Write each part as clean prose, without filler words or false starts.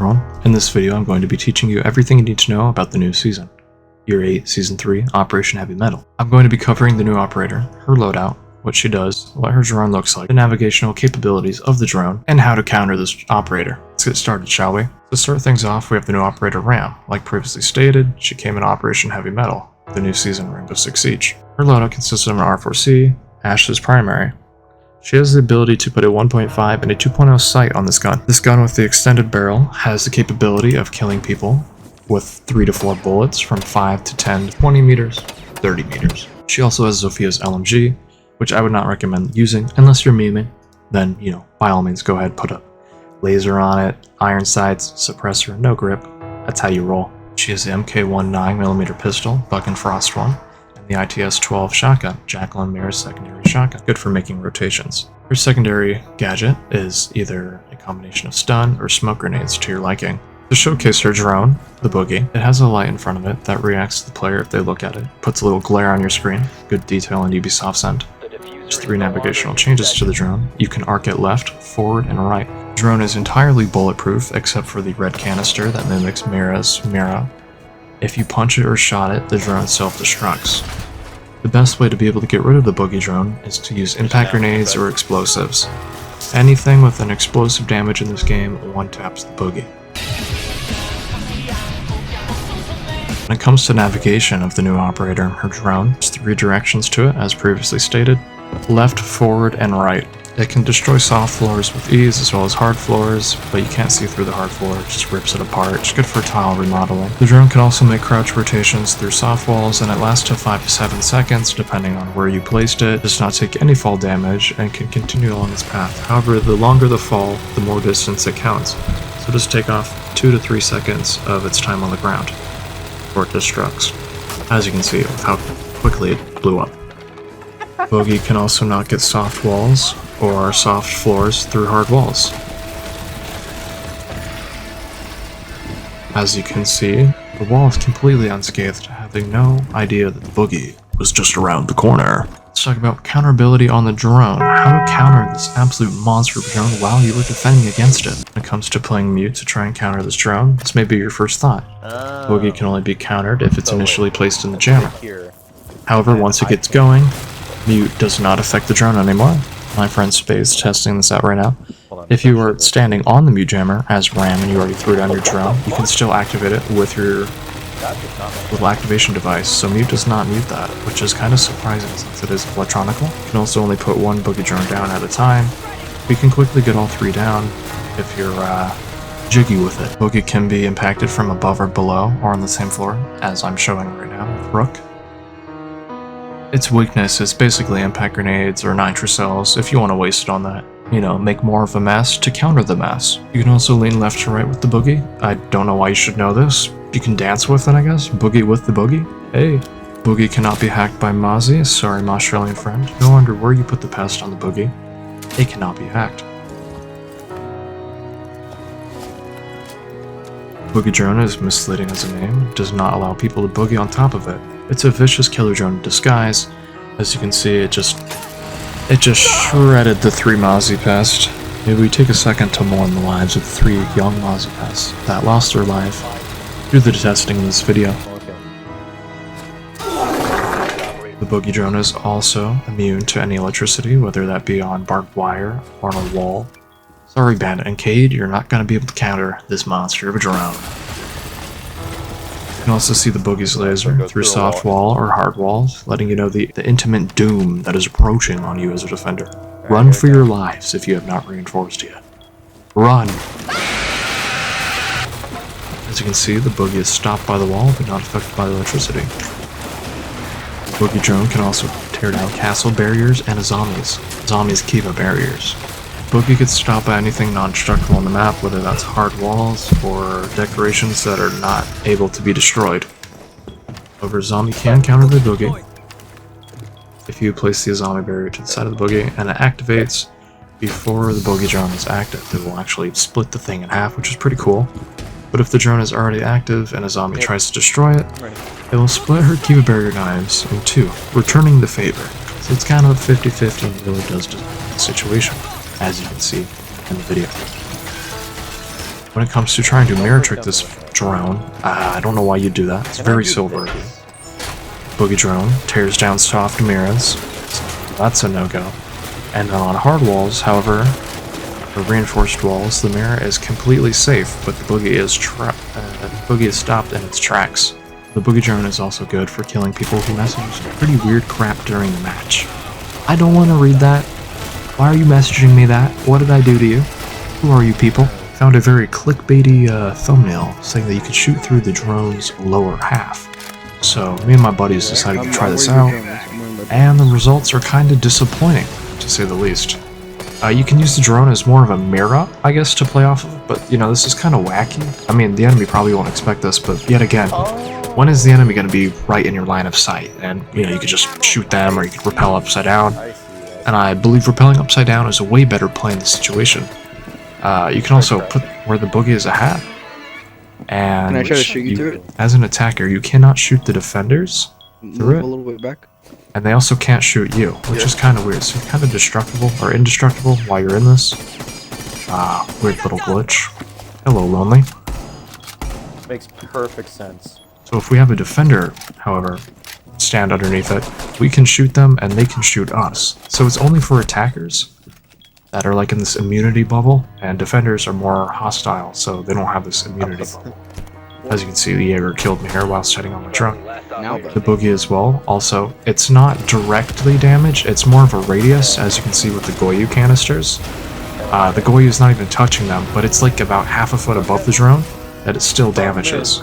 everyone. In this video I'm going to be teaching you everything you need to know about the new season. Year 8, Season 3, Operation Heavy Mettle. I'm going to be covering the new operator, her loadout, what she does, what her drone looks like, the navigational capabilities of the drone, and how to counter this operator. Let's get started, shall we? To start things off, we have the new operator Ram. Like previously stated, she came in Operation Heavy Mettle, the new season Rainbow Six Siege. Her loadout consists of an R4C, Ash's primary. She has the ability to put a 1.5 and a 2.0 sight on this gun. This gun with the extended barrel has the capability of killing people with 3 to 4 bullets from 5 to 10 to 20 meters, 30 meters. She also has Zophia's LMG, which I would not recommend using unless you're memeing. Then, by all means go ahead, put a laser on it, iron sights, suppressor, no grip. That's how you roll. She has the MK1 9mm pistol, Buck and Frost one, and the ITS-12 shotgun, Jacqueline Mirror's secondary shotgun, good for making rotations. Her secondary gadget is either a combination of stun or smoke grenades to your liking. To showcase her drone, the BOOGIE, it has a light in front of it that reacts to the player if they look at it, puts a little glare on your screen, good detail in Ubisoft send. There's 3 navigational changes to the drone. You can arc it left, forward, and right. The drone is entirely bulletproof except for the red canister that mimics Mira's Mira. If you punch it or shot it, the drone self-destructs. The best way to be able to get rid of the BOOGIE drone is to use impact grenades or explosives. Anything with an explosive damage in this game one-taps the BOOGIE. When it comes to navigation of the new operator, her drone, there's 3 directions to it as previously stated: left, forward, and right. It can destroy soft floors with ease as well as hard floors, but you can't see through the hard floor, it just rips it apart. It's good for tile remodeling. The drone can also make crouch rotations through soft walls, and it lasts to 5 to 7 seconds depending on where you placed it. It does not take any fall damage and can continue along its path. However, the longer the fall, the more distance it counts. So just take off 2 to 3 seconds of its time on the ground before it destructs. As you can see with how quickly it blew up. BOOGIE can also not get soft walls or soft floors through hard walls. As you can see, the wall is completely unscathed, having no idea that the BOOGIE was just around the corner. Let's talk about counterability on the drone. How to counter this absolute monster drone while you are defending against it. When it comes to playing mute to try and counter this drone, this may be your first thought. BOOGIE can only be countered if it's initially placed in the jammer. However, once it gets going, mute does not affect the drone anymore. My friend Space testing this out right now. If you are standing on the mute jammer as Ram and you already threw down your drone, you can still activate it with your little activation device, so mute does not mute that, which is kind of surprising since it is electronical. You can also only put 1 BOOGIE drone down at a time. You can quickly get all 3 down if you're jiggy with it. BOOGIE can be impacted from above or below or on the same floor, as I'm showing right now with Rook. Its weakness is basically impact grenades or nitro cells if you want to waste it on that. Make more of a mess to counter the mess. You can also lean left to right with the BOOGIE. I don't know why you should know this. You can dance with it, I guess. BOOGIE with the BOOGIE. Hey. BOOGIE cannot be hacked by Mozzie. Sorry, my Australian friend. No wonder where you put the pest on the BOOGIE. It cannot be hacked. BOOGIE drone is misleading as a name. It does not allow people to boogie on top of it. It's a vicious killer drone in disguise. As you can see, it just shredded the 3 Mozzie pests. Maybe we take a second to mourn the lives of 3 young Mozzie pests that lost their life through the testing in this video. The BOOGIE drone is also immune to any electricity, whether that be on barbed wire or on a wall. Sorry, Bandit and Cade, you're not going to be able to counter this monster of a drone. You can also see the BOOGIE's laser through soft wall or hard walls, letting you know the intimate doom that is approaching on you as a defender. Run for your lives if you have not reinforced yet. Run! As you can see, the BOOGIE is stopped by the wall but not affected by the electricity. The BOOGIE drone can also tear down castle barriers and Zombies Kiva barriers. BOOGIE gets stopped by anything non-destructible on the map, whether that's hard walls or decorations that are not able to be destroyed. However, Zombie can counter the BOOGIE if you place the zombie barrier to the side of the BOOGIE, and it activates before the BOOGIE drone is active. It will actually split the thing in half, which is pretty cool. But if the drone is already active and a zombie tries to destroy it, it will split her Kiva barrier knives in 2, returning the favor. So it's kind of 50-50 and it really does depend on the situation, as you can see in the video. When it comes to trying to mirror trick this drone, I don't know why you'd do that. It's very silver. BOOGIE Drone tears down soft mirrors, so that's a no-go. And then on hard walls, however, or reinforced walls, the mirror is completely safe, but the BOOGIE is stopped in its tracks. The BOOGIE Drone is also good for killing people who message some pretty weird crap during the match. I don't want to read that. Why are you messaging me that? What did I do to you? Who are you people? Found a very clickbaity thumbnail saying that you could shoot through the drone's lower half. So me and my buddies decided to try this out, and the results are kind of disappointing, to say the least. You can use the drone as more of a mirror, I guess, to play off of, but, you know, this is kind of wacky. I mean, the enemy probably won't expect this, but yet again, when is the enemy going to be right in your line of sight? And, you know, you could just shoot them, or you could rappel upside down. And I believe rappelling upside down is a way better play in this situation. You can also put where the BOOGIE is a hat. And can I try to shoot you through it? As an attacker, you cannot shoot the defenders through it. A little bit back. And they also can't shoot you, which is kind of weird. So you're kind of destructible, or indestructible, while you're in this. Weird little glitch. Hello, Lonely. Makes perfect sense. So if we have a defender, however, stand underneath it, we can shoot them and they can shoot us. So it's only for attackers that are like in this immunity bubble, and defenders are more hostile, so they don't have this immunity bubble. As you can see, the Jaeger killed me here while sitting on my truck. The BOOGIE as well. Also, it's not directly damaged, it's more of a radius, as you can see with the Goyu canisters. The Goyu is not even touching them, but it's like about half a foot above the drone that it still damages.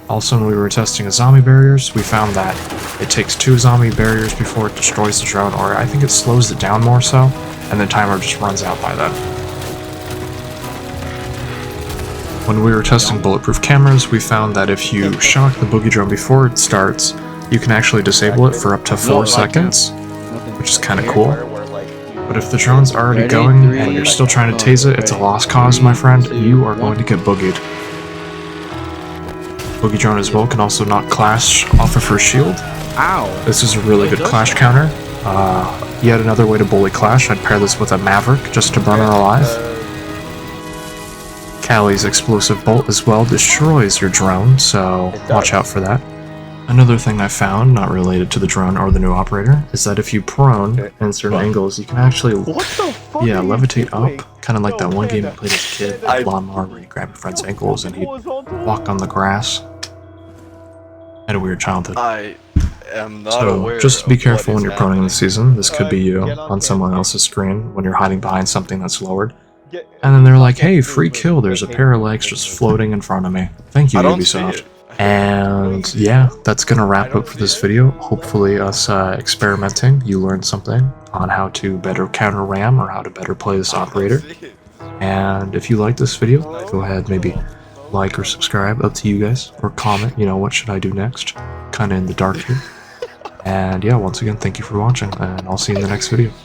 Also, when we were testing the zombie barriers, we found that it takes 2 zombie barriers before it destroys the drone, or I think it slows it down more so, and the timer just runs out by then. When we were testing bulletproof cameras, we found that if you shock the BOOGIE Drone before it starts, you can actually disable it for up to 4 seconds, which is kind of cool. But if the drone's already going and you're still trying to tase it, it's a lost cause, my friend. You are going to get boogied. BOOGIE Drone as well can also knock Clash off of her shield. Ow! This is a really good Clash counter. Yet another way to bully Clash. I'd pair this with a Maverick just to burn her alive. Callie's explosive bolt as well destroys your drone, so watch out for that. Another thing I found, not related to the drone or the new operator, is that if you prone in certain angles, you can actually levitate up, kind of like that one game I played as a kid, Lawnmower, where you grab your friend's ankles and he'd walk on the grass. I had a weird childhood. I am not So aware just be of careful what when is you're proning happening. this season. This could be you on someone else's screen when you're hiding behind something that's lowered. And then they're like, hey, free kill, there's a pair of legs just floating in front of me. Thank you, I don't see Ubisoft. it. And yeah, that's gonna wrap up for this video. Hopefully us experimenting, you learned something on how to better counter RAM or how to better play this operator. And if you like this video, go ahead, maybe like or subscribe, up to you guys, or comment, you know, what should I do next? Kinda in the dark here. And yeah, once again, thank you for watching, and I'll see you in the next video.